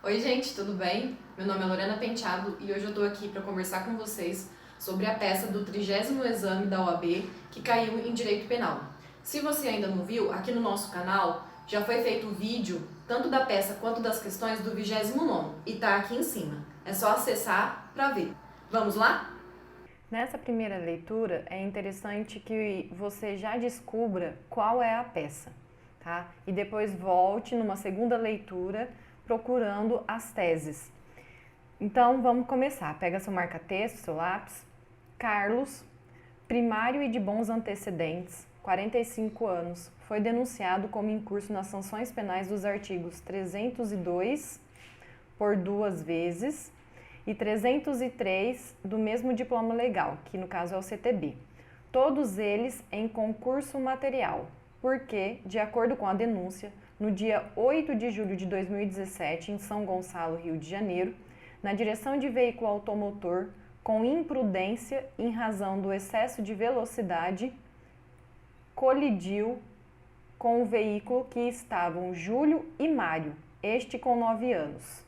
Oi, gente, tudo bem? Meu nome é Lorena Penteado e hoje eu tô aqui para conversar com vocês sobre a peça do 30º exame da OAB que caiu em Direito Penal. Se você ainda não viu, aqui no nosso canal já foi feito o vídeo tanto da peça quanto das questões do 29º e tá aqui em cima. É só acessar para ver. Vamos lá? Nessa primeira leitura, é interessante que você já descubra qual é a peça, tá? E depois volte numa segunda leitura procurando as teses. Então, vamos começar. Pega seu marca-texto, seu lápis. Carlos, primário e de bons antecedentes, 45 anos, foi denunciado como incurso nas sanções penais dos artigos 302 por 2 vezes e 303 do mesmo diploma legal, que no caso é o CTB. Todos eles em concurso material, porque, de acordo com a denúncia, no dia 8 de julho de 2017, em São Gonçalo, Rio de Janeiro, na direção de veículo automotor, com imprudência em razão do excesso de velocidade, colidiu com o veículo que estavam Júlio e Mário, este com 9 anos,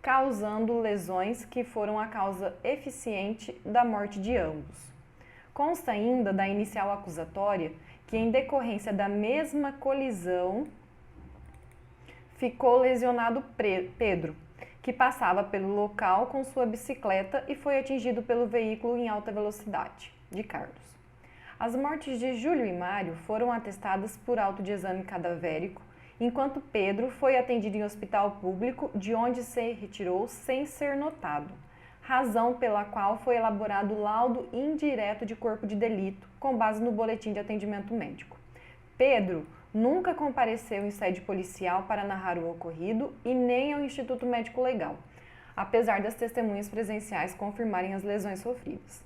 causando lesões que foram a causa eficiente da morte de ambos. Consta ainda da inicial acusatória que, em decorrência da mesma colisão, ficou lesionado Pedro, que passava pelo local com sua bicicleta e foi atingido pelo veículo em alta velocidade, de Carlos. As mortes de Júlio e Mário foram atestadas por auto de exame cadavérico, enquanto Pedro foi atendido em hospital público, de onde se retirou sem ser notado, razão pela qual foi elaborado laudo indireto de corpo de delito, com base no boletim de atendimento médico. Pedro nunca compareceu em sede policial para narrar o ocorrido e nem ao Instituto Médico Legal, apesar das testemunhas presenciais confirmarem as lesões sofridas.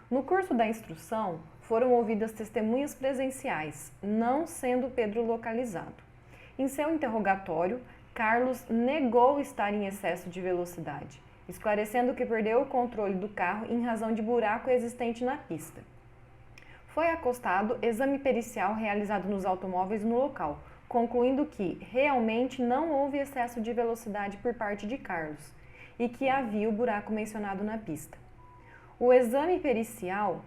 No curso da instrução, foram ouvidas testemunhas presenciais, não sendo Pedro localizado. Em seu interrogatório, Carlos negou estar em excesso de velocidade, esclarecendo que perdeu o controle do carro em razão de buraco existente na pista. Foi acostado exame pericial realizado nos automóveis no local, concluindo que realmente não houve excesso de velocidade por parte de Carlos e que havia o buraco mencionado na pista. O exame pericial,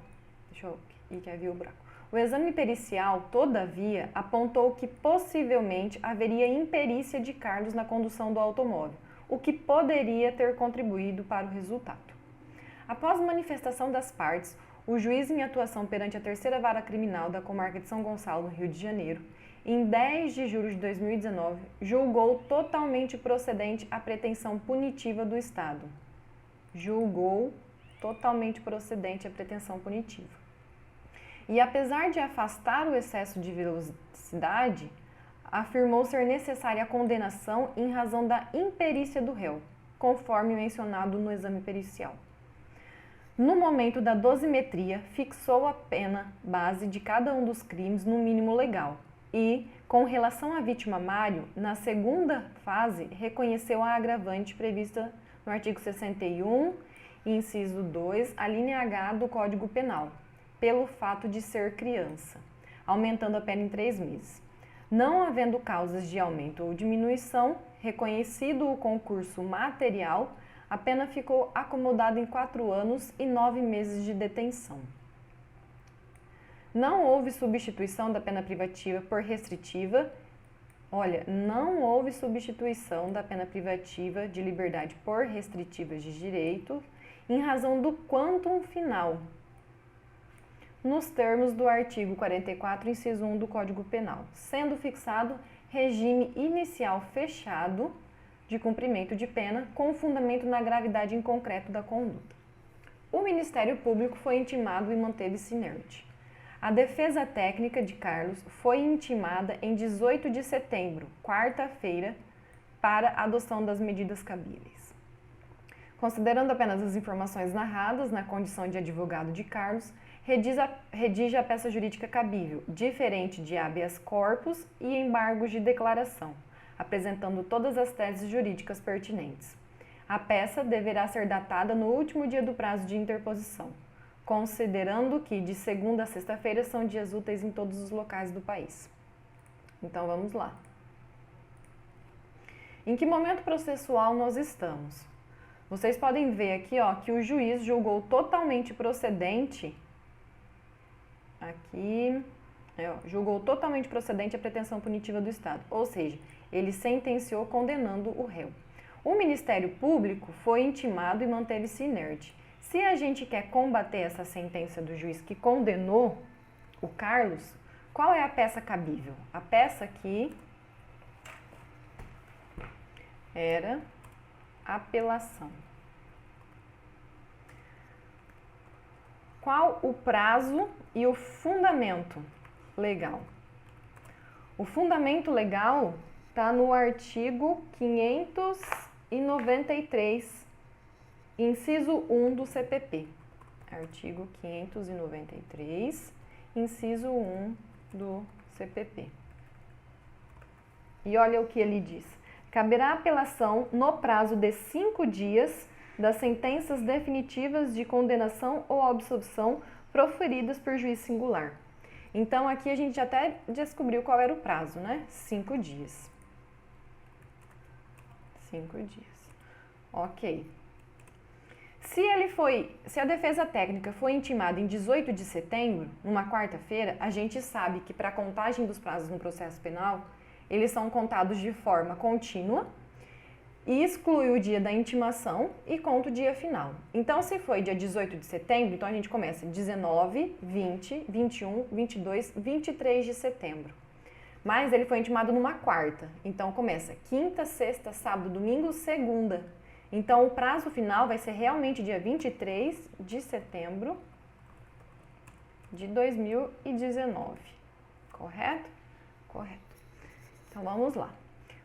todavia, apontou que possivelmente haveria imperícia de Carlos na condução do automóvel, o que poderia ter contribuído para o resultado. Após manifestação das partes, o juiz em atuação perante a Terceira Vara Criminal da Comarca de São Gonçalo, no Rio de Janeiro, em 10 de julho de 2019, julgou totalmente procedente a pretensão punitiva do Estado. E apesar de afastar o excesso de velocidade, afirmou ser necessária a condenação em razão da imperícia do réu, conforme mencionado no exame pericial. No momento da dosimetria, fixou a pena base de cada um dos crimes no mínimo legal e, com relação à vítima Mário, na segunda fase, reconheceu a agravante prevista no artigo 61, inciso 2, a linha H do Código Penal, pelo fato de ser criança, aumentando a pena em 3 meses. Não havendo causas de aumento ou diminuição, reconhecido o concurso material, a pena ficou acomodada em 4 anos e 9 meses de detenção. Não houve substituição da pena privativa por restritiva. Não houve substituição da pena privativa de liberdade por restritivas de direito em razão do quantum final, nos termos do artigo 44, inciso 1 do Código Penal, sendo fixado regime inicial fechado de cumprimento de pena com fundamento na gravidade em concreto da conduta. O Ministério Público foi intimado e manteve-se inerte. A defesa técnica de Carlos foi intimada em 18 de setembro, quarta-feira, para a adoção das medidas cabíveis. Considerando apenas as informações narradas na condição de advogado de Carlos, redige a peça jurídica cabível, diferente de habeas corpus e embargos de declaração, apresentando todas as teses jurídicas pertinentes. A peça deverá ser datada no último dia do prazo de interposição, considerando que de segunda a sexta-feira são dias úteis em todos os locais do país. Então vamos lá. Em que momento processual nós estamos? Vocês podem ver aqui, ó, que o juiz julgou totalmente procedente, aqui, julgou totalmente procedente a pretensão punitiva do Estado, ou seja, ele sentenciou condenando o réu. O Ministério Público foi intimado e manteve-se inerte. Se a gente quer combater essa sentença do juiz que condenou o Carlos, qual é a peça cabível? A peça aqui era apelação. Qual o prazo e o fundamento legal? O fundamento legal está no artigo 593, inciso 1 do CPP. Artigo 593, inciso 1 do CPP. E olha o que ele diz. Caberá apelação no prazo de 5 dias das sentenças definitivas de condenação ou absolvição proferidas por juiz singular. Então, aqui a gente até descobriu qual era o prazo, né? 5 dias. 5 dias. Ok. Se a defesa técnica foi intimada em 18 de setembro, numa quarta-feira, a gente sabe que para a contagem dos prazos no processo penal, eles são contados de forma contínua e exclui o dia da intimação e conta o dia final. Então, se foi dia 18 de setembro, então a gente começa 19, 20, 21, 22, 23 de setembro. Mas ele foi intimado numa quarta, então começa quinta, sexta, sábado, domingo, segunda. Então, o prazo final vai ser realmente dia 23 de setembro de 2019. Correto? Correto. Então, vamos lá.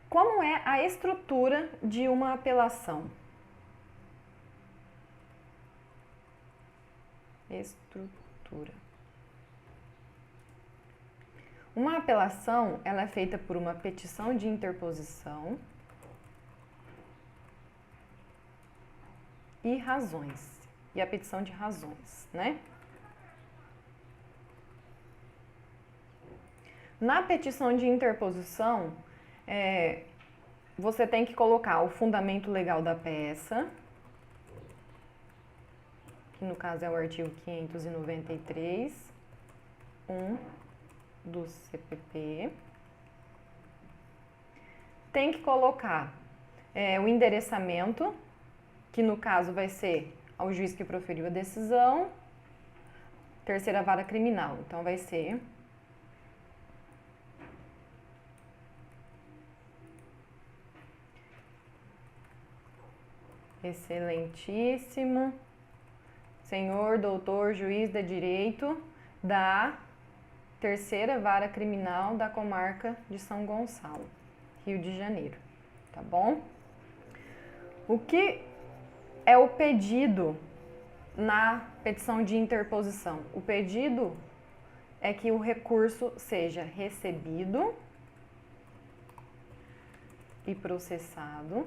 Como é a estrutura de uma apelação? Estrutura. Uma apelação, ela é feita por uma petição de interposição e razões. E a petição de razões, né? Na petição de interposição, você tem que colocar o fundamento legal da peça, que no caso é o artigo 593, 1 do CPP. Tem que colocar o endereçamento, que no caso vai ser ao juiz que proferiu a decisão, terceira vara criminal. Então, vai ser Excelentíssimo senhor doutor juiz de direito da terceira vara criminal da comarca de São Gonçalo, Rio de Janeiro, tá bom? O que é o pedido na petição de interposição? O pedido é que o recurso seja recebido e processado,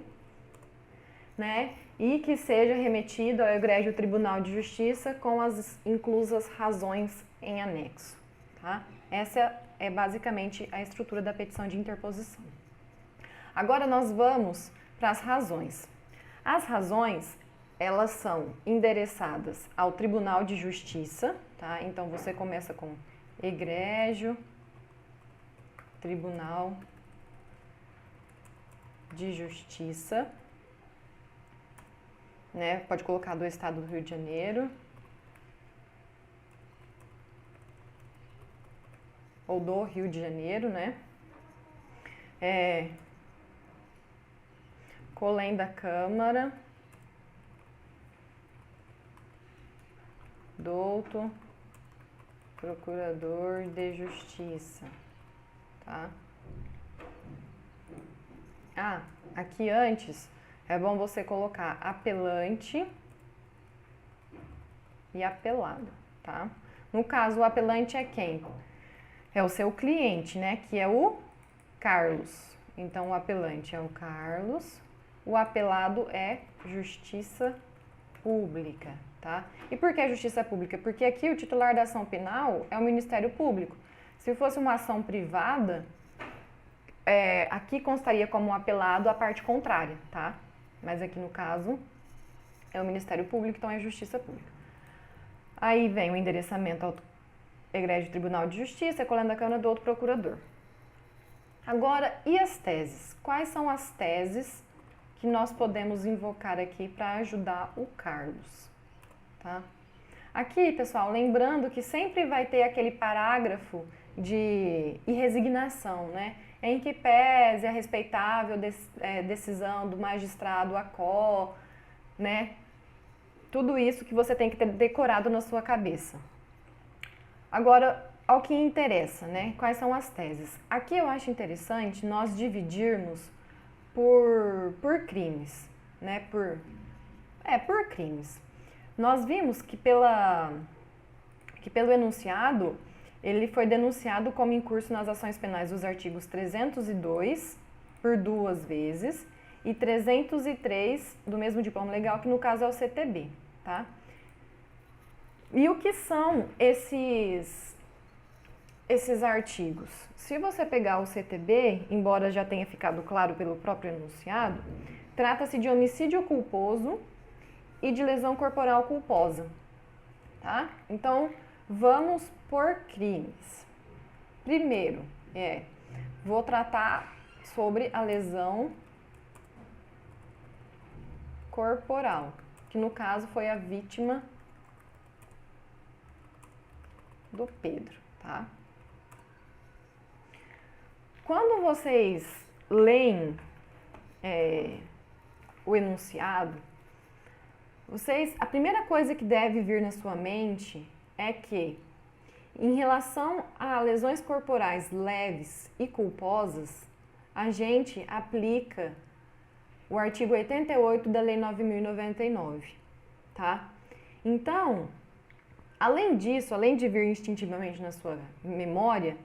né? E que seja remetido ao egrégio Tribunal de Justiça com as inclusas razões em anexo, tá? Essa é basicamente a estrutura da petição de interposição. Agora nós vamos para as razões. As razões, elas são endereçadas ao Tribunal de Justiça, tá? Então você começa com egrégio Tribunal de Justiça, né? Pode colocar do Estado do Rio de Janeiro ou do Rio de Janeiro, né? Colém da Câmara, douto, Procurador de Justiça, tá? Aqui antes é bom você colocar apelante e apelado, tá? No caso, o apelante é quem? É o seu cliente, né? Que é o Carlos. Então, o apelante é o Carlos, o apelado é Justiça Pública, tá? E por que Justiça Pública? Porque aqui o titular da ação penal é o Ministério Público. Se fosse uma ação privada, aqui constaria como apelado a parte contrária, tá? Mas aqui no caso é o Ministério Público, então é Justiça Pública. Aí vem o endereçamento ao Egrégio Tribunal de Justiça, colhendo a cana do outro procurador. Agora, e as teses? Quais são as teses que nós podemos invocar aqui para ajudar o Carlos, tá? Aqui, pessoal, lembrando que sempre vai ter aquele parágrafo de resignação, né? Em que pese a respeitável decisão do magistrado ACO, né? Tudo isso que você tem que ter decorado na sua cabeça. Agora, ao que interessa, né? Quais são as teses? Aqui eu acho interessante nós dividirmos por crimes, né? Por crimes. Nós vimos que pelo enunciado, ele foi denunciado como incurso nas ações penais dos artigos 302 por 2 vezes e 303 do mesmo diploma legal, que no caso é o CTB, tá? E o que são esses artigos? Se você pegar o CTB, embora já tenha ficado claro pelo próprio enunciado, trata-se de homicídio culposo e de lesão corporal culposa, tá? Então, vamos por crimes. Primeiro, vou tratar sobre a lesão corporal, que no caso foi a vítima do Pedro, tá? Quando vocês leem o enunciado, a primeira coisa que deve vir na sua mente é que, em relação a lesões corporais leves e culposas, a gente aplica o artigo 88 da Lei 9.099, tá? Então, além disso, além de vir instintivamente na sua memória,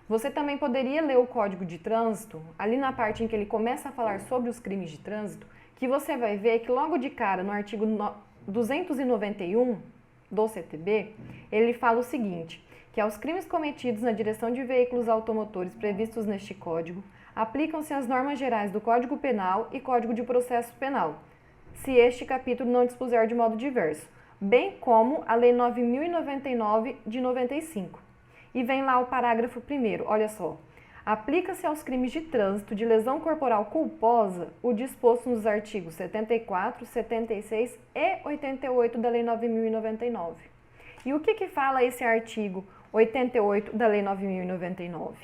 você também poderia ler o Código de Trânsito, ali na parte em que ele começa a falar sobre os crimes de trânsito, que você vai ver que logo de cara, no artigo 291 do CTB, ele fala o seguinte, que aos crimes cometidos na direção de veículos automotores previstos neste Código, aplicam-se as normas gerais do Código Penal e Código de Processo Penal, se este capítulo não dispuser de modo diverso, bem como a Lei 9.099 de 95. E vem lá o parágrafo 1º, olha só. Aplica-se aos crimes de trânsito de lesão corporal culposa o disposto nos artigos 74, 76 e 88 da Lei 9.099. E o que fala esse artigo 88 da Lei 9.099?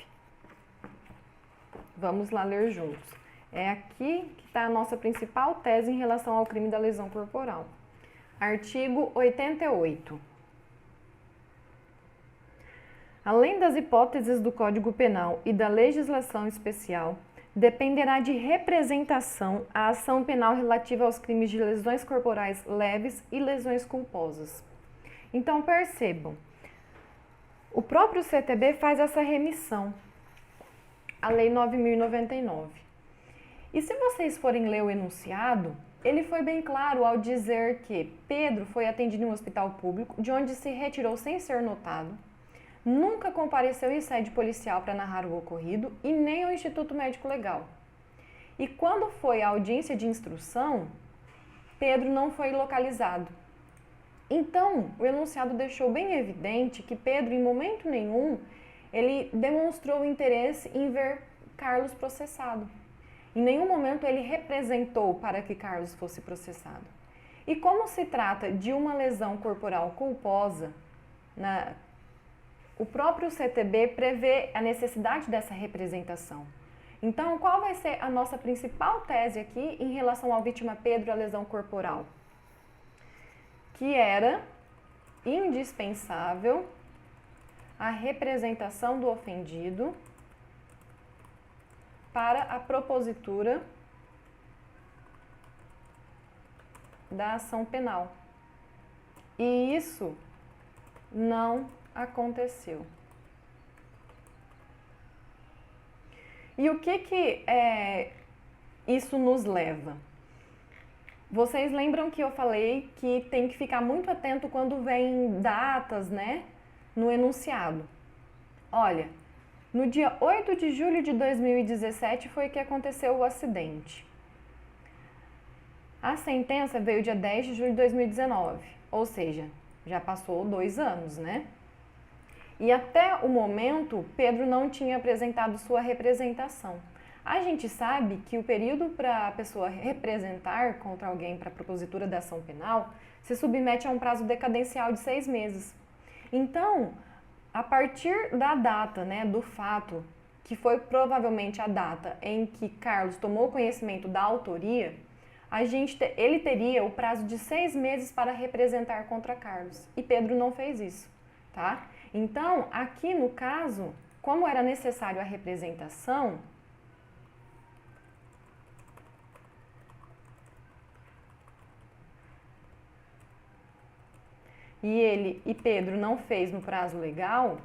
Vamos lá ler juntos. É aqui que está a nossa principal tese em relação ao crime da lesão corporal. Artigo 88. Além das hipóteses do Código Penal e da legislação especial, dependerá de representação a ação penal relativa aos crimes de lesões corporais leves e lesões culposas. Então, percebam, o próprio CTB faz essa remissão à Lei 9.099. E se vocês forem ler o enunciado, ele foi bem claro ao dizer que Pedro foi atendido em um hospital público, de onde se retirou sem ser notado, nunca compareceu em sede policial para narrar o ocorrido e nem ao Instituto Médico Legal. E quando foi à audiência de instrução, Pedro não foi localizado. Então, o enunciado deixou bem evidente que Pedro, em momento nenhum, ele demonstrou interesse em ver Carlos processado. Em nenhum momento ele representou para que Carlos fosse processado. E como se trata de uma lesão corporal culposa, o próprio CTB prevê a necessidade dessa representação. Então, qual vai ser a nossa principal tese aqui em relação ao vítima Pedro e a lesão corporal? Que era indispensável a representação do ofendido para a propositura da ação penal. E isso não aconteceu. E o que isso nos leva? Vocês lembram que eu falei que tem que ficar muito atento quando vem datas, né, no enunciado. Olha, No dia 8 de julho de 2017 foi que aconteceu o acidente. A sentença veio dia 10 de julho de 2019, ou seja, já passou 2 anos, né? E até o momento, Pedro não tinha apresentado sua representação. A gente sabe que o período para a pessoa representar contra alguém para a propositura da ação penal se submete a um prazo decadencial de 6 meses. Então, a partir da data, né, do fato, que foi provavelmente a data em que Carlos tomou conhecimento da autoria, ele teria o prazo de 6 meses para representar contra Carlos. E Pedro não fez isso, tá? Então, aqui no caso, como era necessário a representação, e Pedro não fez no prazo legal,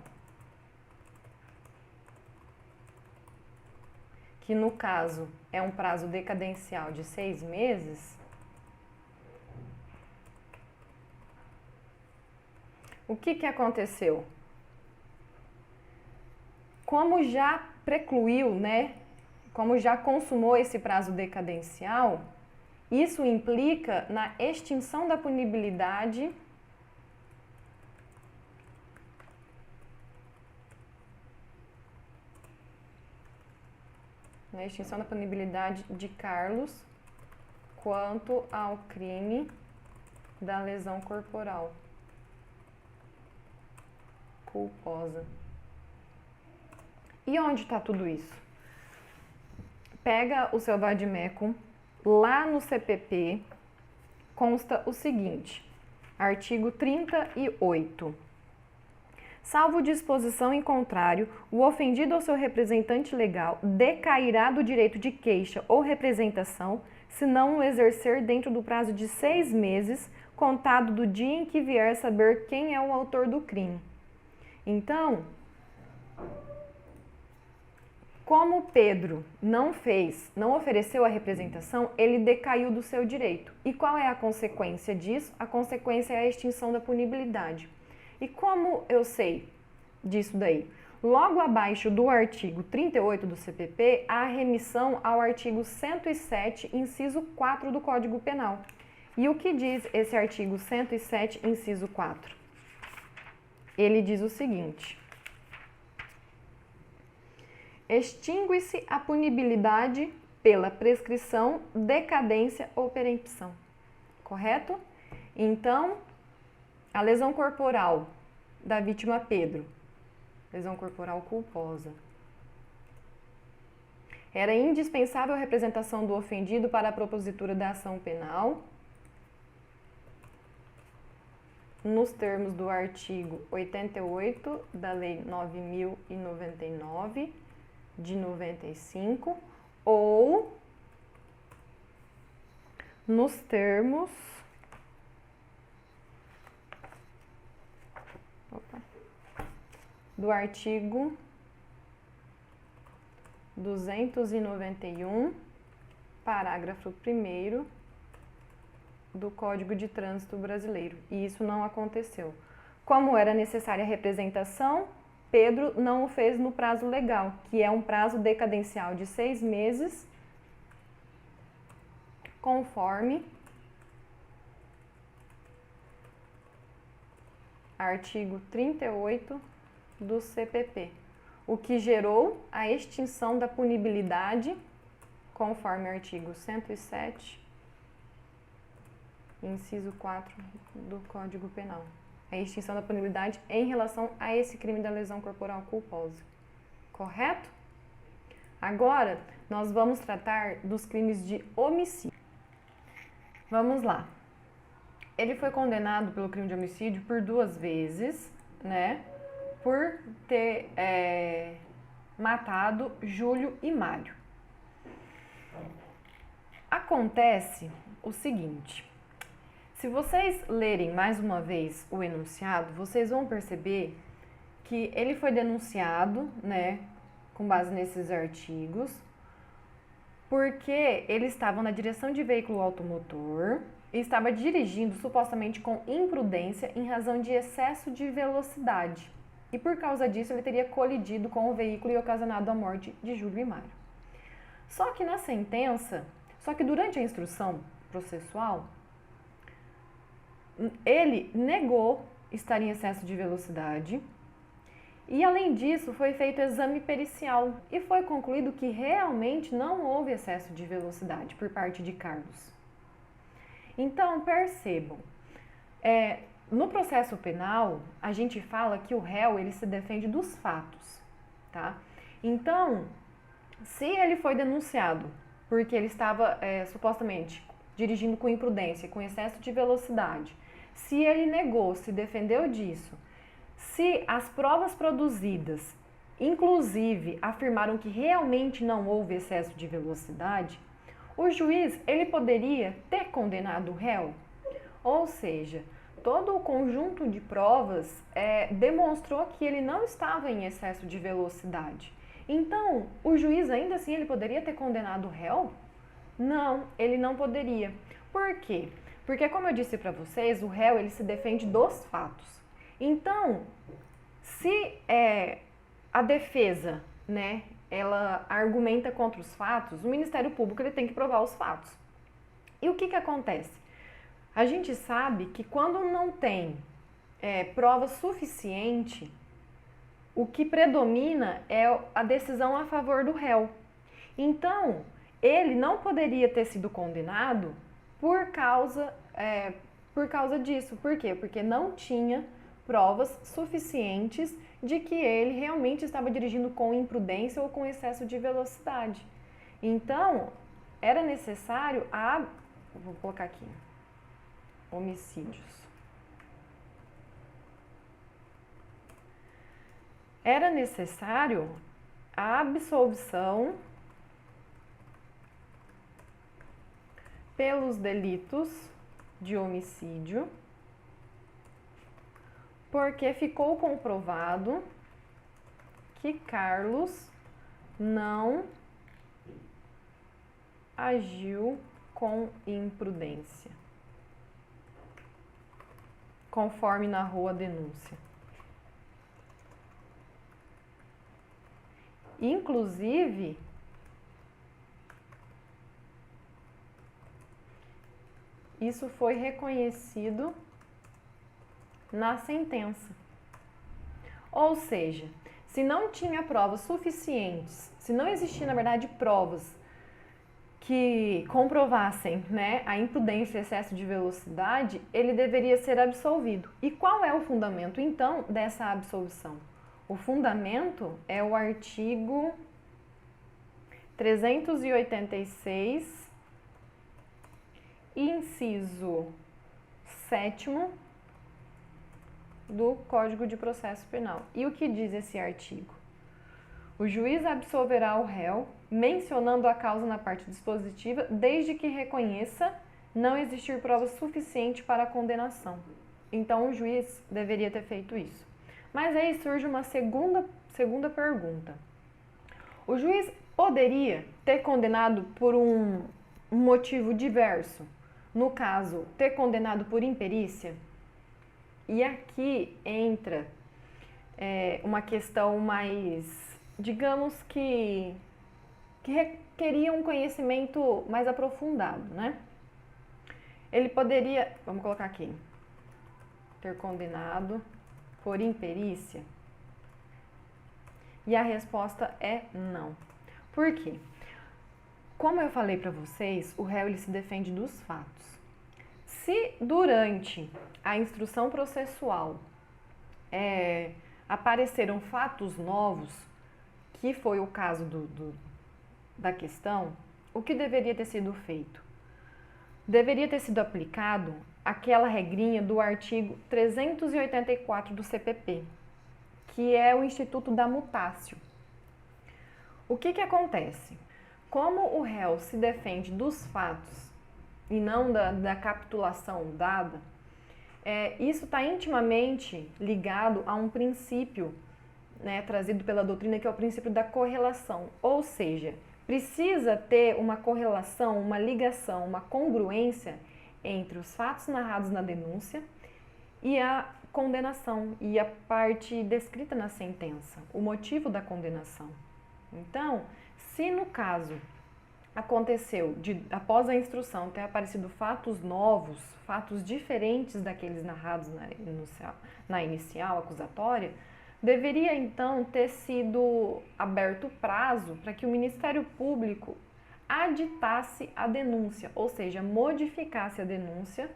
que no caso é um prazo decadencial de 6 meses, o que aconteceu? Como já precluiu, né? Como já consumou esse prazo decadencial, isso implica na extinção da punibilidade de Carlos quanto ao crime da lesão corporal culposa. E onde está tudo isso? Pega o seu vade-mecum, lá no CPP consta o seguinte, artigo 38. Salvo disposição em contrário, o ofendido ou seu representante legal decairá do direito de queixa ou representação se não o exercer dentro do prazo de 6 meses, contado do dia em que vier a saber quem é o autor do crime. Então, como Pedro não ofereceu a representação, ele decaiu do seu direito. E qual é a consequência disso? A consequência é a extinção da punibilidade. E como eu sei disso daí? Logo abaixo do artigo 38 do CPP, há a remissão ao artigo 107, inciso 4 do Código Penal. E o que diz esse artigo 107, inciso 4? Ele diz o seguinte: extingue-se a punibilidade pela prescrição, decadência ou perempção. Correto? Então, a lesão corporal da vítima Pedro, lesão corporal culposa. Era indispensável a representação do ofendido para a propositura da ação penal, nos termos do artigo 88 da Lei 9.099, de 95, ou nos termos do artigo 291, parágrafo 1º do Código de Trânsito Brasileiro. E isso não aconteceu. Como era necessária a representação, Pedro não o fez no prazo legal, que é um prazo decadencial de 6 meses, conforme artigo 38 do CPP, o que gerou a extinção da punibilidade, conforme artigo 107, inciso 4 do Código Penal. A extinção da punibilidade em relação a esse crime da lesão corporal culposa. Correto? Agora, nós vamos tratar dos crimes de homicídio. Vamos lá. Ele foi condenado pelo crime de homicídio por 2 vezes, né? Por ter matado Júlio e Mário. Acontece o seguinte: se vocês lerem mais uma vez o enunciado, vocês vão perceber que ele foi denunciado, né, com base nesses artigos, porque ele estava na direção de veículo automotor e estava dirigindo supostamente com imprudência em razão de excesso de velocidade. e por causa disso ele teria colidido com o veículo e ocasionado a morte de Júlio e Mário. Só que durante a instrução processual, ele negou estar em excesso de velocidade e, além disso, foi feito exame pericial e foi concluído que realmente não houve excesso de velocidade por parte de Carlos. Então, percebam, no processo penal, a gente fala que o réu ele se defende dos fatos, tá? Então, se ele foi denunciado porque ele estava supostamente dirigindo com imprudência, com excesso de velocidade, se ele negou, se defendeu disso, se as provas produzidas, inclusive, afirmaram que realmente não houve excesso de velocidade, o juiz ele poderia ter condenado o réu. Ou seja, todo o conjunto de provas demonstrou que ele não estava em excesso de velocidade. Então, o juiz ainda assim ele poderia ter condenado o réu? Não, ele não poderia. Por quê? Porque, como eu disse para vocês, o réu ele se defende dos fatos. Então, se a defesa, né, ela argumenta contra os fatos, o Ministério Público ele tem que provar os fatos. E o que acontece? A gente sabe que quando não tem prova suficiente, o que predomina é a decisão a favor do réu. Então, ele não poderia ter sido condenado por causa disso. Por quê? Porque não tinha provas suficientes de que ele realmente estava dirigindo com imprudência ou com excesso de velocidade. Então, era necessário vou colocar aqui, homicídios. Era necessário a absolvição pelos delitos de homicídio, porque ficou comprovado que Carlos não agiu com imprudência, conforme narrou a denúncia. Inclusive, isso foi reconhecido na sentença. Ou seja, se não tinha provas suficientes, se não existia, na verdade, provas que comprovassem, né, a imprudência e excesso de velocidade, ele deveria ser absolvido. E qual é o fundamento, então, dessa absolvição? O fundamento é o artigo 386, inciso 7º do Código de Processo Penal. E o que diz esse artigo? O juiz absolverá o réu, mencionando a causa na parte dispositiva, desde que reconheça não existir prova suficiente para a condenação. Então, o juiz deveria ter feito isso. Mas aí surge uma segunda pergunta. O juiz poderia ter condenado por um motivo diverso? No caso, ter condenado por imperícia? E aqui entra uma questão mais, digamos que requeria um conhecimento mais aprofundado, né? Ele poderia, vamos colocar aqui, ter condenado por imperícia? E a resposta é não. Por quê? Como eu falei para vocês, o réu ele se defende dos fatos. Se durante a instrução processual apareceram fatos novos, que foi o caso da questão, o que deveria ter sido feito? Deveria ter sido aplicado aquela regrinha do artigo 384 do CPP, que é o Instituto da Mutácio. O que acontece? Como o réu se defende dos fatos e não da capitulação dada, isso está intimamente ligado a um princípio, né, trazido pela doutrina, que é o princípio da correlação. Ou seja, precisa ter uma correlação, uma ligação, uma congruência entre os fatos narrados na denúncia e a condenação e a parte descrita na sentença, o motivo da condenação. Então, se no caso aconteceu após a instrução ter aparecido fatos novos, fatos diferentes daqueles narrados na inicial acusatória, deveria então ter sido aberto prazo para que o Ministério Público aditasse a denúncia, ou seja, modificasse a denúncia,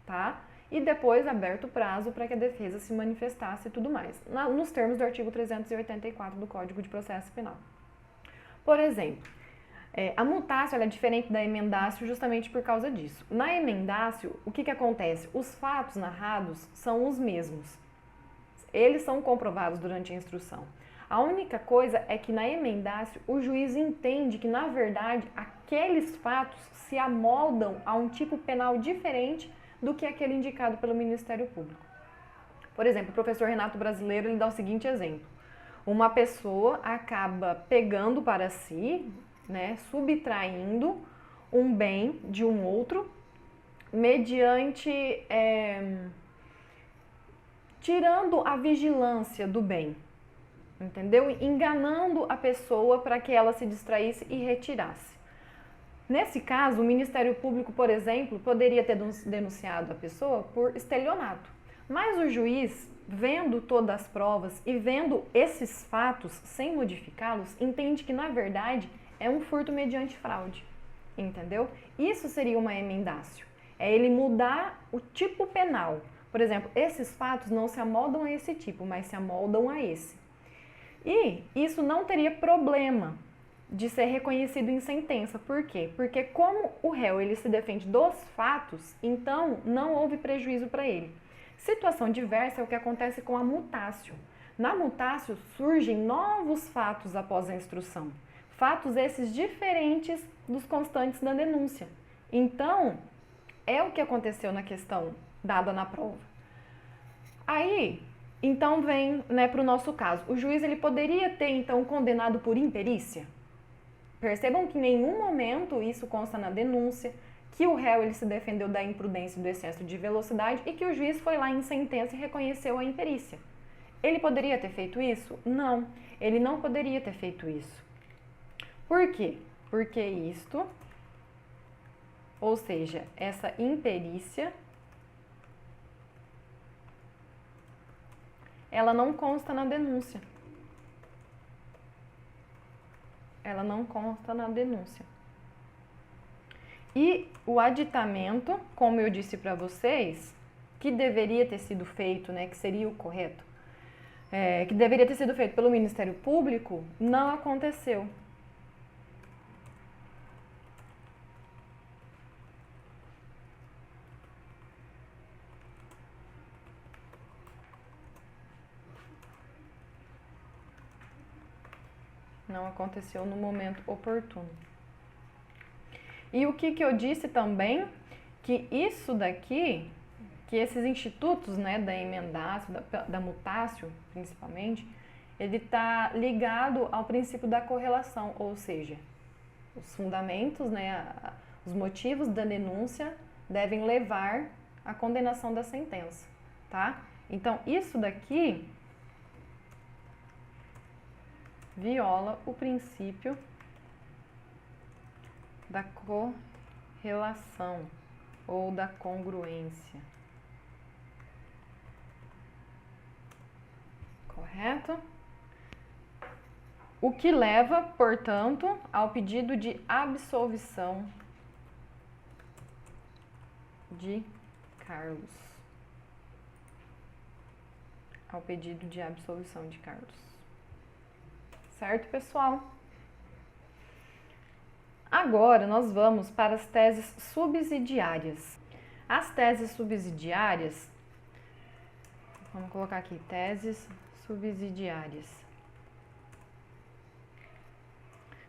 tá? E depois aberto prazo para que a defesa se manifestasse e tudo mais, nos termos do artigo 384 do Código de Processo Penal. Por exemplo, a mutácio é diferente da emendácio justamente por causa disso. Na emendácio, o que acontece? Os fatos narrados são os mesmos. Eles são comprovados durante a instrução. A única coisa é que na emendácio o juiz entende que, na verdade, aqueles fatos se amoldam a um tipo penal diferente do que aquele indicado pelo Ministério Público. Por exemplo, o professor Renato Brasileiro ele dá o seguinte exemplo. Uma pessoa acaba pegando para si, né, subtraindo um bem de um outro, mediante tirando a vigilância do bem, entendeu? Enganando a pessoa para que ela se distraísse e retirasse. Nesse caso, o Ministério Público, por exemplo, poderia ter denunciado a pessoa por estelionato, mas o juiz, vendo todas as provas e vendo esses fatos sem modificá-los, entende que, na verdade, é um furto mediante fraude, entendeu? Isso seria uma emendácio, é ele mudar o tipo penal. Por exemplo, esses fatos não se amoldam a esse tipo, mas se amoldam a esse. E isso não teria problema de ser reconhecido em sentença. Por quê? Porque como o réu ele se defende dos fatos, então não houve prejuízo para ele. Situação diversa é o que acontece com a mutácio. Na mutácio surgem novos fatos após a instrução. Fatos esses diferentes dos constantes da denúncia. Então, é o que aconteceu na questão dada na prova. Aí, então vem, né, para o nosso caso. O juiz ele poderia ter, então, condenado por imperícia? Percebam que em nenhum momento isso consta na denúncia, que o réu ele se defendeu da imprudência e do excesso de velocidade e que o juiz foi lá em sentença e reconheceu a imperícia. Ele poderia ter feito isso? Não, ele não poderia ter feito isso. Por quê? Porque isto, ou seja, essa imperícia, ela não consta na denúncia. Ela não consta na denúncia. E o aditamento, como eu disse para vocês, que deveria ter sido feito, né, que seria o correto, que deveria ter sido feito pelo Ministério Público, não aconteceu. Não aconteceu no momento oportuno. E o que eu disse também, que isso daqui, que esses institutos, né, da emendácio, da mutácio, principalmente, ele está ligado ao princípio da correlação, ou seja, os fundamentos, né, os motivos da denúncia devem levar à condenação da sentença, tá? Então, isso daqui viola o princípio da correlação ou da congruência. Correto? O que leva, portanto, ao pedido de absolvição de Carlos. Ao pedido de absolvição de Carlos. Certo, pessoal? Agora nós vamos para as teses subsidiárias. As teses subsidiárias, vamos colocar aqui, teses subsidiárias.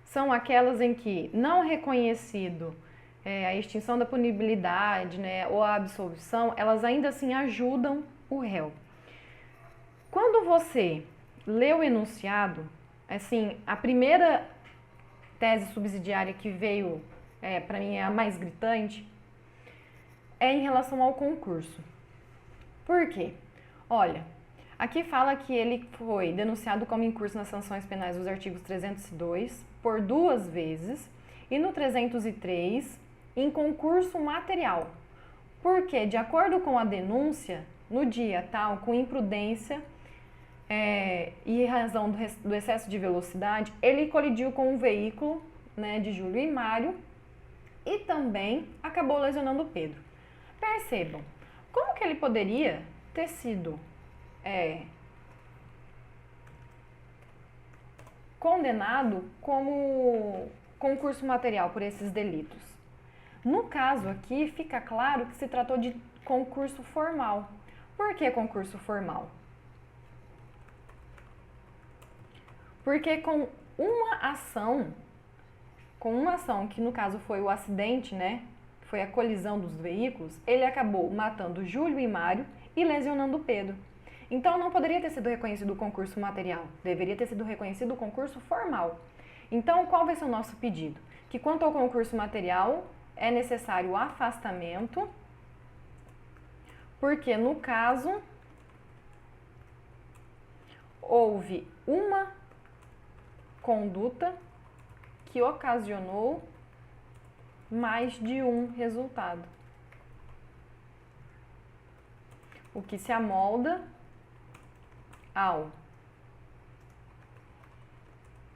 São aquelas em que não reconhecido a extinção da punibilidade, né, ou a absolvição, elas ainda assim ajudam o réu. Quando você lê o enunciado, assim, a primeira tese subsidiária que veio, para mim, é a mais gritante, é em relação ao concurso. Por quê? Olha, aqui fala que ele foi denunciado como incurso nas sanções penais dos artigos 302 por 2 vezes e no 303 em concurso material. Porque, de acordo com a denúncia, no dia tal, com imprudência e razão do excesso de velocidade, ele colidiu com um veículo, né, de Júlio e Mário e também acabou lesionando Pedro. Percebam, como que ele poderia ter sido condenado como concurso material por esses delitos? No caso aqui, fica claro que se tratou de concurso formal. Por que concurso formal? Porque com uma ação que no caso foi o acidente, né? Foi a colisão dos veículos, ele acabou matando Júlio e Mário e lesionando Pedro. Então não poderia ter sido reconhecido o concurso material, deveria ter sido reconhecido o concurso formal. Então qual vai ser o nosso pedido? Que quanto ao concurso material, é necessário o afastamento, porque no caso houve uma conduta que ocasionou mais de um resultado, o que se amolda ao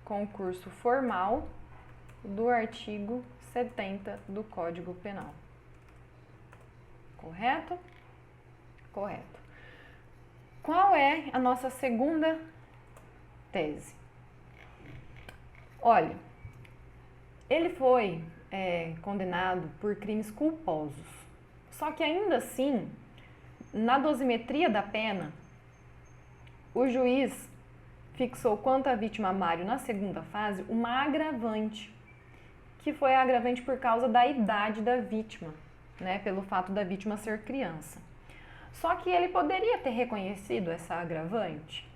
concurso formal do artigo 70 do Código Penal. Correto? Correto. Qual é a nossa segunda tese? Olha, ele foi condenado por crimes culposos. Só que ainda assim, na dosimetria da pena, o juiz fixou quanto à vítima Mário na segunda fase uma agravante, que foi a agravante por causa da idade da vítima, né, pelo fato da vítima ser criança. Só que ele poderia ter reconhecido essa agravante?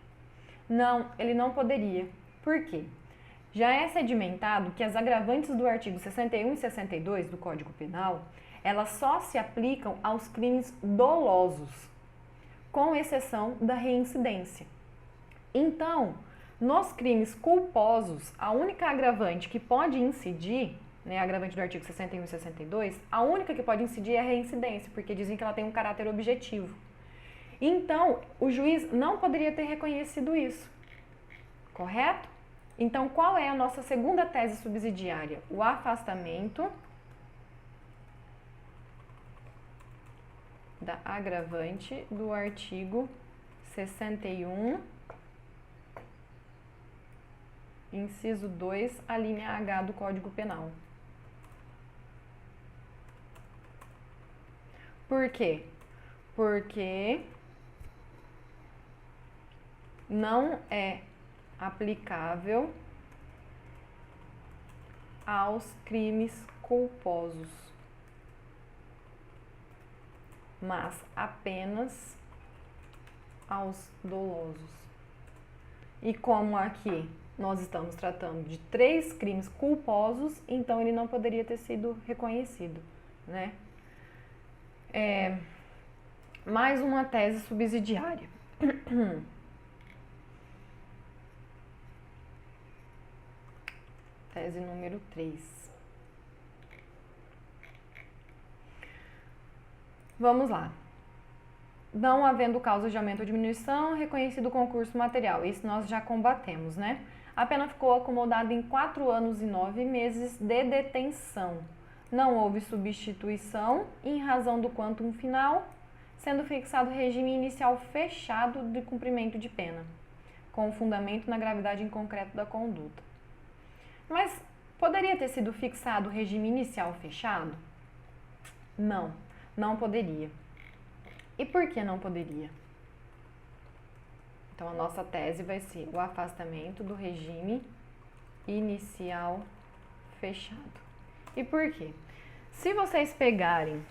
Não, ele não poderia. Por quê? Já é sedimentado que as agravantes do artigo 61 e 62 do Código Penal, elas só se aplicam aos crimes dolosos, com exceção da reincidência. Então, nos crimes culposos, a única agravante que pode incidir, né, a agravante do artigo 61 e 62, a única que pode incidir é a reincidência, porque dizem que ela tem um caráter objetivo. Então, o juiz não poderia ter reconhecido isso, correto? Então, qual é a nossa segunda tese subsidiária? O afastamento da agravante do artigo 61, inciso 2, a linha H do Código Penal. Por quê? Porque não é aplicável aos crimes culposos, mas apenas aos dolosos. E como aqui nós estamos tratando de 3 crimes culposos, então ele não poderia ter sido reconhecido, né? Mais uma tese subsidiária. Tese número 3. Vamos lá. Não havendo causa de aumento ou diminuição, reconhecido o concurso material. Isso nós já combatemos, né? A pena ficou acomodada em 4 anos e 9 meses de detenção. Não houve substituição em razão do quantum final, sendo fixado regime inicial fechado de cumprimento de pena, com fundamento na gravidade em concreto da conduta. Mas poderia ter sido fixado o regime inicial fechado? Não, não poderia. E por que não poderia? Então, a nossa tese vai ser o afastamento do regime inicial fechado. E por quê? Se vocês pegarem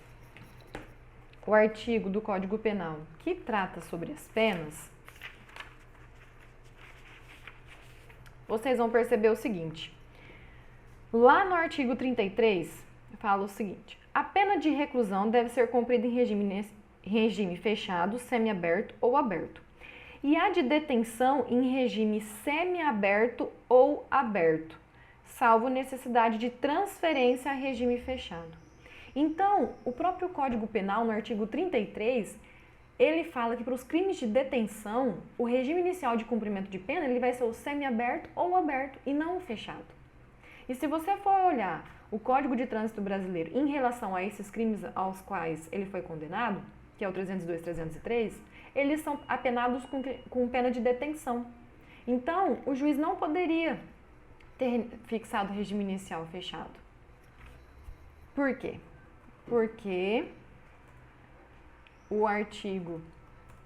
o artigo do Código Penal que trata sobre as penas, vocês vão perceber o seguinte. Lá no artigo 33, fala o seguinte: a pena de reclusão deve ser cumprida em regime regime fechado, semiaberto ou aberto. E a de detenção em regime semiaberto ou aberto, salvo necessidade de transferência a regime fechado. Então, o próprio Código Penal, no artigo 33, ele fala que para os crimes de detenção, o regime inicial de cumprimento de pena ele vai ser o semiaberto ou aberto e não o fechado. E se você for olhar o Código de Trânsito Brasileiro em relação a esses crimes aos quais ele foi condenado, que é o 302 e 303, eles são apenados com pena de detenção. Então, o juiz não poderia ter fixado o regime inicial fechado. Por quê? Porque o artigo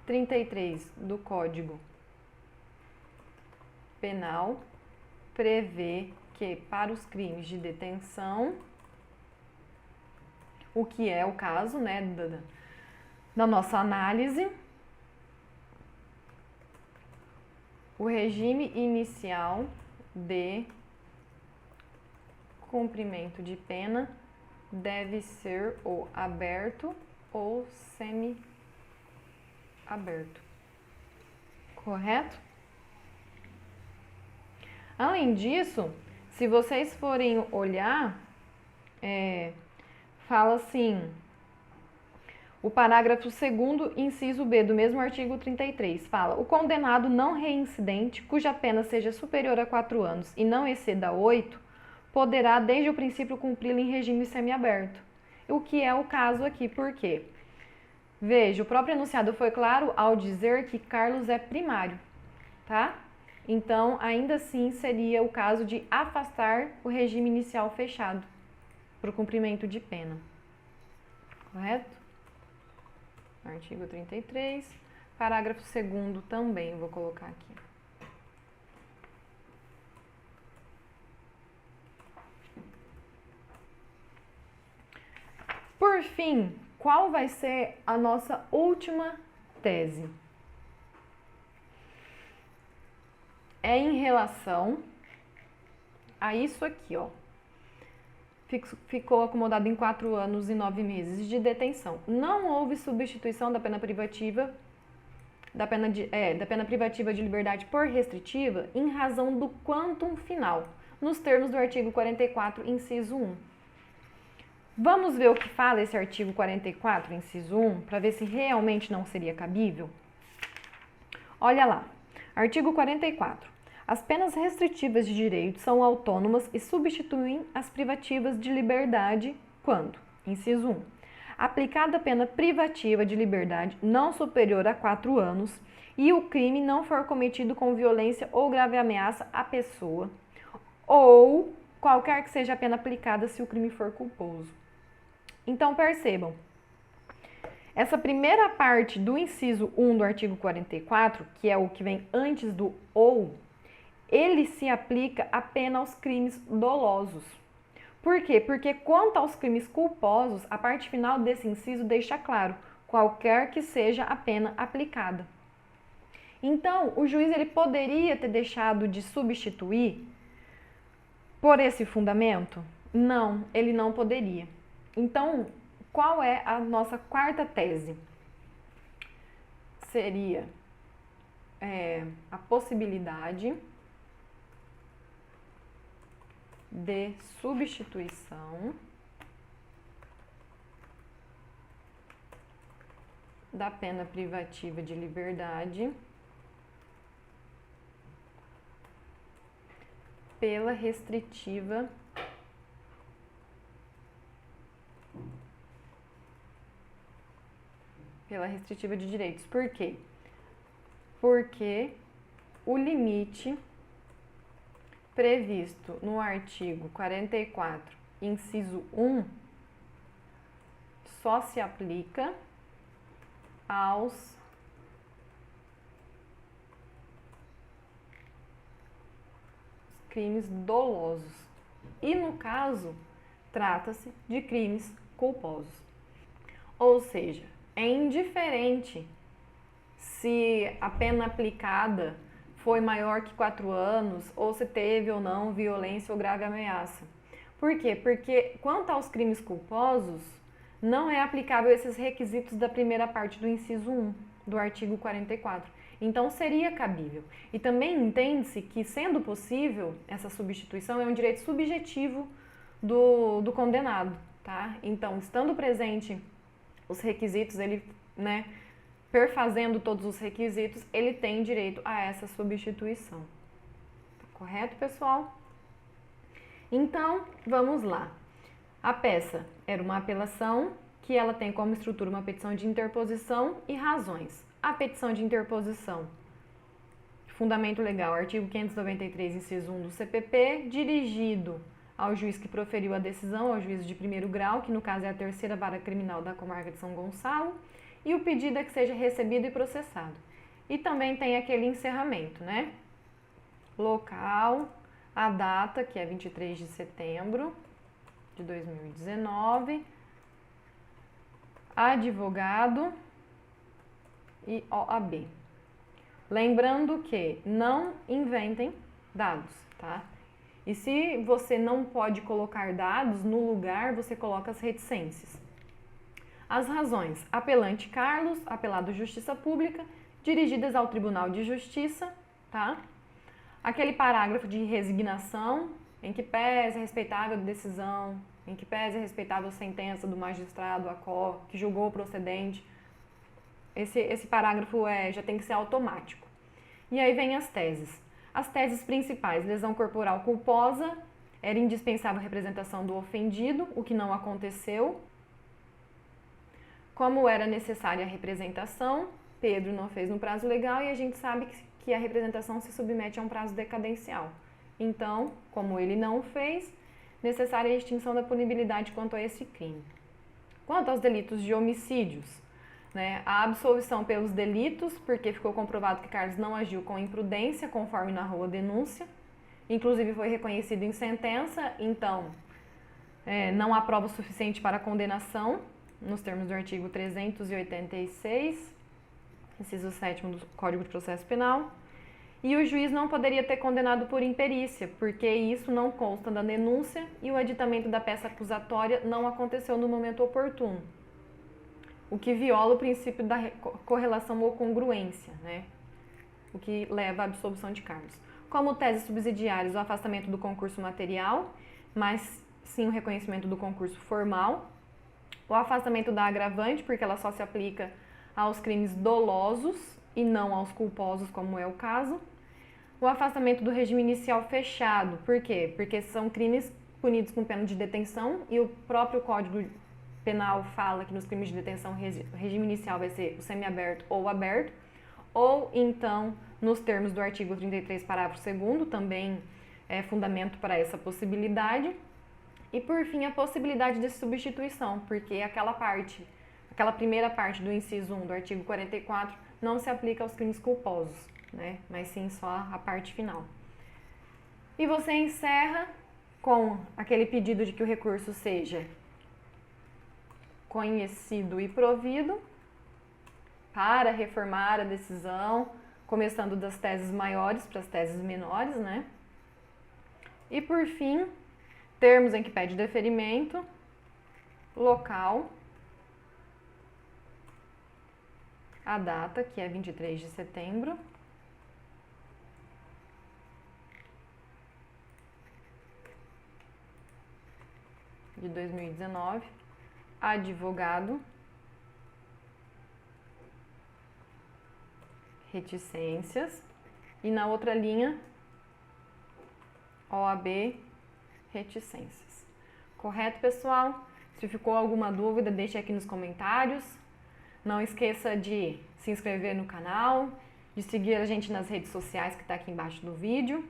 33 do Código Penal prevê que para os crimes de detenção, o que é o caso, né, da nossa análise, o regime inicial de cumprimento de pena deve ser ou aberto ou semi-aberto. Correto? Além disso, se vocês forem olhar, fala assim, o parágrafo 2º, inciso B, do mesmo artigo 33, fala: o condenado não reincidente, cuja pena seja superior a 4 anos e não exceda 8, poderá, desde o princípio, cumpri-la em regime semiaberto. O que é o caso aqui, por quê? Veja, o próprio enunciado foi claro ao dizer que Carlos é primário, tá? Então, ainda assim, seria o caso de afastar o regime inicial fechado para o cumprimento de pena. Correto? Artigo 33, parágrafo 2º também, vou colocar aqui. Por fim, qual vai ser a nossa última tese? É em relação a isso aqui, ó. Ficou acomodado em 4 anos e 9 meses de detenção. Não houve substituição da pena privativa, da pena privativa de liberdade por restritiva em razão do quantum final, nos termos do artigo 44, inciso 1. Vamos ver o que fala esse artigo 44, inciso 1, para ver se realmente não seria cabível? Olha lá, artigo 44. As penas restritivas de direito são autônomas e substituem as privativas de liberdade quando, inciso 1, aplicada a pena privativa de liberdade não superior a 4 anos e o crime não for cometido com violência ou grave ameaça à pessoa, ou qualquer que seja a pena aplicada se o crime for culposo. Então, percebam, essa primeira parte do inciso 1 do artigo 44, que é o que vem antes do ou, ele se aplica apenas aos crimes dolosos. Por quê? Porque quanto aos crimes culposos, a parte final desse inciso deixa claro, qualquer que seja a pena aplicada. Então, o juiz ele poderia ter deixado de substituir por esse fundamento? Não, ele não poderia. Então, qual é a nossa quarta tese? Seria a possibilidade de substituição da pena privativa de liberdade pela restritiva de direitos. Por quê? Porque o limite previsto no artigo 44, inciso 1, só se aplica aos crimes dolosos. E no caso, trata-se de crimes culposos. Ou seja, é indiferente se a pena aplicada foi maior que 4 anos ou se teve ou não violência ou grave ameaça. Por quê? Porque quanto aos crimes culposos, não é aplicável esses requisitos da primeira parte do inciso 1 do artigo 44. Então, seria cabível. E também entende-se que, sendo possível, essa substituição é um direito subjetivo do condenado, tá? Então, estando presente os requisitos, ele, né, perfazendo todos os requisitos, ele tem direito a essa substituição. Correto, pessoal? Então, vamos lá. A peça era uma apelação que ela tem como estrutura uma petição de interposição e razões. A petição de interposição, fundamento legal, artigo 593, inciso 1 do CPP, dirigido ao juiz que proferiu a decisão, ao juízo de primeiro grau, que no caso é a terceira vara criminal da comarca de São Gonçalo, e o pedido é que seja recebido e processado. E também tem aquele encerramento, né? Local, a data, que é 23 de setembro de 2019, advogado e OAB. Lembrando que não inventem dados, tá? E se você não pode colocar dados no lugar, você coloca as reticências. As razões: apelante Carlos, apelado Justiça Pública, dirigidas ao Tribunal de Justiça, tá? Aquele parágrafo de resignação, em que pese a respeitável decisão, em que pese a respeitável sentença do magistrado ACO, que julgou o procedente. Esse parágrafo já tem que ser automático. E aí vem as teses. As teses principais: lesão corporal culposa, era indispensável a representação do ofendido, o que não aconteceu. Como era necessária a representação, Pedro não fez no prazo legal e a gente sabe que a representação se submete a um prazo decadencial. Então, como ele não fez, necessária a extinção da punibilidade quanto a esse crime. Quanto aos delitos de homicídios, né, a absolvição pelos delitos, porque ficou comprovado que Carlos não agiu com imprudência, conforme narrou a denúncia, inclusive foi reconhecido em sentença, então não há prova suficiente para a condenação, nos termos do artigo 386, inciso 7º do Código de Processo Penal, e o juiz não poderia ter condenado por imperícia, porque isso não consta da denúncia e o aditamento da peça acusatória não aconteceu no momento oportuno, o que viola o princípio da correlação ou congruência, né? O que leva à absolvição de Carlos. Como tese subsidiárias, o afastamento do concurso material, mas sim o reconhecimento do concurso formal, o afastamento da agravante, porque ela só se aplica aos crimes dolosos e não aos culposos, como é o caso. O afastamento do regime inicial fechado, por quê? Porque são crimes punidos com pena de detenção e o próprio Código Penal fala que nos crimes de detenção o regime inicial vai ser o semiaberto ou aberto, ou então, nos termos do artigo 33, parágrafo 2º, também é fundamento para essa possibilidade. E por fim, a possibilidade de substituição, porque aquela primeira parte do inciso 1 do artigo 44 não se aplica aos crimes culposos, né? Mas sim só a parte final. E você encerra com aquele pedido de que o recurso seja conhecido e provido para reformar a decisão, começando das teses maiores para as teses menores, né? E por fim, termos em que pede deferimento, local, a data, que é 23 de setembro, de 2019, advogado, reticências, e na outra linha, OAB, reticências. Correto, pessoal? Se ficou alguma dúvida, deixe aqui nos comentários. Não esqueça de se inscrever no canal, de seguir a gente nas redes sociais que está aqui embaixo do vídeo.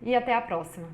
E até a próxima!